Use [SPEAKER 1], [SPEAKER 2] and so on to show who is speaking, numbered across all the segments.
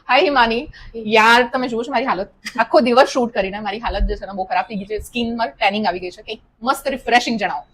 [SPEAKER 1] હાય હિમાની, યાર તમે જુઓ છો મારી હાલત, આખો દિવસ શૂટ કરીને મારી હાલત જે છે ને બહુ ખરાબ થઈ ગઈ છે. સ્કિનમાં ટેનિંગ આવી ગઈ છે. કંઈક મસ્ત રિફ્રેશિંગ જણાવો.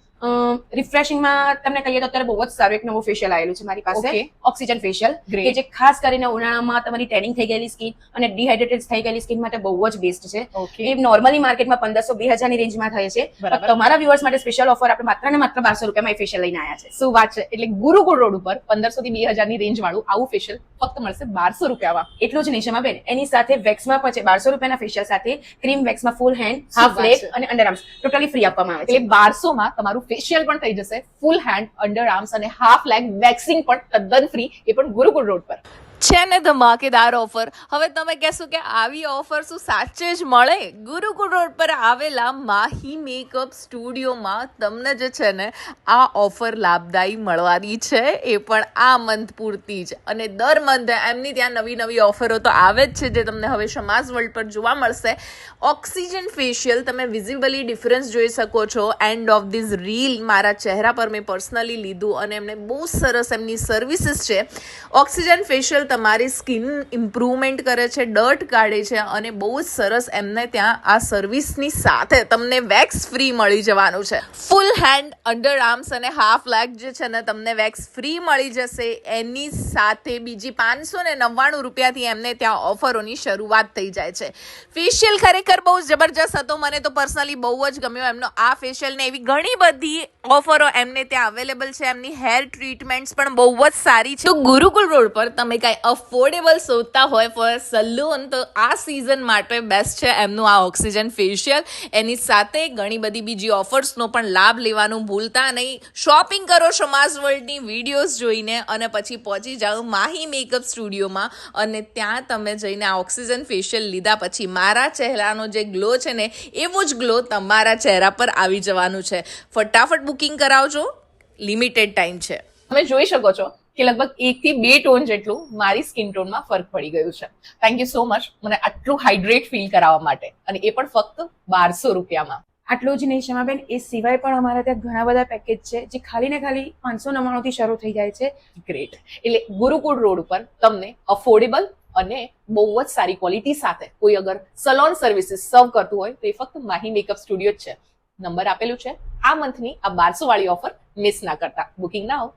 [SPEAKER 2] રિફ્રેશિંગમાં તમને કહીએ તો અત્યારે બહુ જ સારું એક નવું ફેશિયલ આવેલું છે મારી પાસે,
[SPEAKER 1] Okay.
[SPEAKER 2] Oxygen facial,
[SPEAKER 1] Great.
[SPEAKER 2] કે જે ખાસ કરીને ઉનાળામાં તમારી ટેનિંગ થઈ ગયેલી સ્કિન અને ડિહાઇડ્રેટેડ થઈ ગયેલી સ્કિન માટે બહુ જ બેસ્ટ છે.
[SPEAKER 1] Okay.
[SPEAKER 2] એ નોર્મલી માર્કેટમાં 1500-2000 ની રેન્જમાં થાય છે,
[SPEAKER 1] બરાબર.
[SPEAKER 2] પણ તમારા વ્યુઅર્સ માટે સ્પેશિયલ ઓફર આપણે માત્ર ને માત્ર 1200 રૂપિયામાં એ ફેશિયલ લઈને આવ્યા છે.
[SPEAKER 1] શું વાત છે! એટલે ગુરુકુળ રોડ ઉપર 1500 થી 2000 ની રેન્જ વાળું આવું ફેશિયલ ફક્ત મળશે 1200 રૂપિયામાં.
[SPEAKER 2] એટલું જ નહીં શમાબેન, એની સાથે વેક્સમાં પણ છે 1200 રૂપિયાના ફેશિયલ સાથે ક્રીમ વેક્સમાં ફૂલ હેન્ડ,
[SPEAKER 1] શું
[SPEAKER 2] હાફ
[SPEAKER 1] વાત
[SPEAKER 2] લેગ
[SPEAKER 1] છે.
[SPEAKER 2] અને અંડર આર્મ્સ ટોટલી ફ્રી આપવામાં આવે છે.
[SPEAKER 1] એટલે 1200 માં તમારું ફેશિયલ પણ થઈ જશે, ફૂલ હેન્ડ, અંડર આર્મ્સ અને હાફ લેગ વેક્સિંગ પણ તદ્દન ફ્રી, એ પણ ગુરુકુળ રોડ પર.
[SPEAKER 3] છે ને ધમાકેદાર ઓફર. હવે તમે કહેશો કે આવી ઓફર શું સાચે જ મળે? ગુરુકુળ રોડ પર આવેલા માહી મેકઅપ સ્ટુડિયોમાં તમને જે છે ને આ ઓફર લાભદાયી મળવાની છે, એ પણ આ મંથ પૂરતી જ. અને દર મંથે એમની ત્યાં નવી નવી ઓફરો તો આવે જ છે, જે તમને હવે સમાજ વર્લ્ડ પર જોવા મળશે. ઓક્સિજન ફેશિયલ તમે વિઝિબલી ડિફરન્સ જોઈ શકો છો. એન્ડ ઓફ ધીસ રીલ મારા ચહેરા પર મેં પર્સનલી લીધું અને એમને બહુ સરસ એમની સર્વિસીસ છે. ઓક્સિજન ફેશિયલ તમારી સ્કિન ઇમ્પ્રુવમેન્ટ કરે છે, ડર્ટ કાઢે છે અને બહુ જ સરસ એમને ત્યાં આ સર્વિસની સાથે તમને વેક્સ ફ્રી મળી જવાનું છે. ફૂલ હેન્ડ, અંડર આર્મ્સ અને હાફ લેગ જે છે ને તમને વેક્સ ફ્રી મળી જશે. એની સાથે બીજી 599 રૂપિયાથી એમને ત્યાં ઓફરોની શરૂઆત થઈ જાય છે. ફેશિયલ ખરેખર બહુ જબરજસ્ત હતો. મને તો પર્સનલી બહુ જ ગમ્યો એમનો આ ફેશિયલ ને એવી ઘણી બધી ઓફરો એમને ત્યાં અવેલેબલ છે. એમની હેર ટ્રીટમેન્ટ્સ પણ બહુ જ સારી છે. તો ગુરુકુળ રોડ પર તમે કાંઈ અફોર્ડેબલ શોધતા હોય ફોર સલૂન, તો આ સિઝન માટે બેસ્ટ છે એમનું આ ઓક્સિજન ફેશિયલ. એની સાથે ઘણી બધી બીજી ઓફર્સનો પણ લાભ લેવાનું ભૂલતા નહીં. શોપિંગ કરો સમાજ વર્લ્ડની વિડીયોઝ જોઈને અને પછી પહોંચી જાઓ માહી મેકઅપ સ્ટુડિયોમાં અને ત્યાં તમે જઈને આ ઓક્સિજન ફેશિયલ લીધા પછી મારા ચહેરાનો જે ગ્લો છે ને એવો જ ગ્લો તમારા ચહેરા પર આવી જવાનું છે. ફટાફટ બુકિંગ કરાવજો, લિમિટેડ ટાઈમ છે.
[SPEAKER 1] તમે જોઈ શકો છો કે લગભગ 1 થી 2 ટોન જેટલું મારી સ્કિન ટોનમાં ફરક પડી ગયું છે. થેન્ક યુ સો મચ મને આટલું હાઇડ્રેટ ફીલ કરાવવા માટે, અને એ પણ ફક્ત 1200 રૂપિયામાં.
[SPEAKER 2] આટલું જ નહીં શમાબેન, એ સિવાય પણ અમારા ત્યાં ઘણા બધા પેકેજ છે જે ખાલી ને ખાલી 599 થી શરૂ થઈ જાય છે.
[SPEAKER 1] ગ્રેટ. એટલે ગુરુકુળ રોડ ઉપર તમને અફોર્ડેબલ અને બહુ જ સારી ક્વોલિટી સાથે કોઈ અગર સલોન સર્વિસીસ સર્વ કરતું હોય તો એ ફક્ત માહી મેકઅપ સ્ટુડિયો જ છે. નંબર આપેલું છે. આ મંથની આ 1200 વાળી ઓફર મિસ ના કરતા. બુકિંગ ના હો.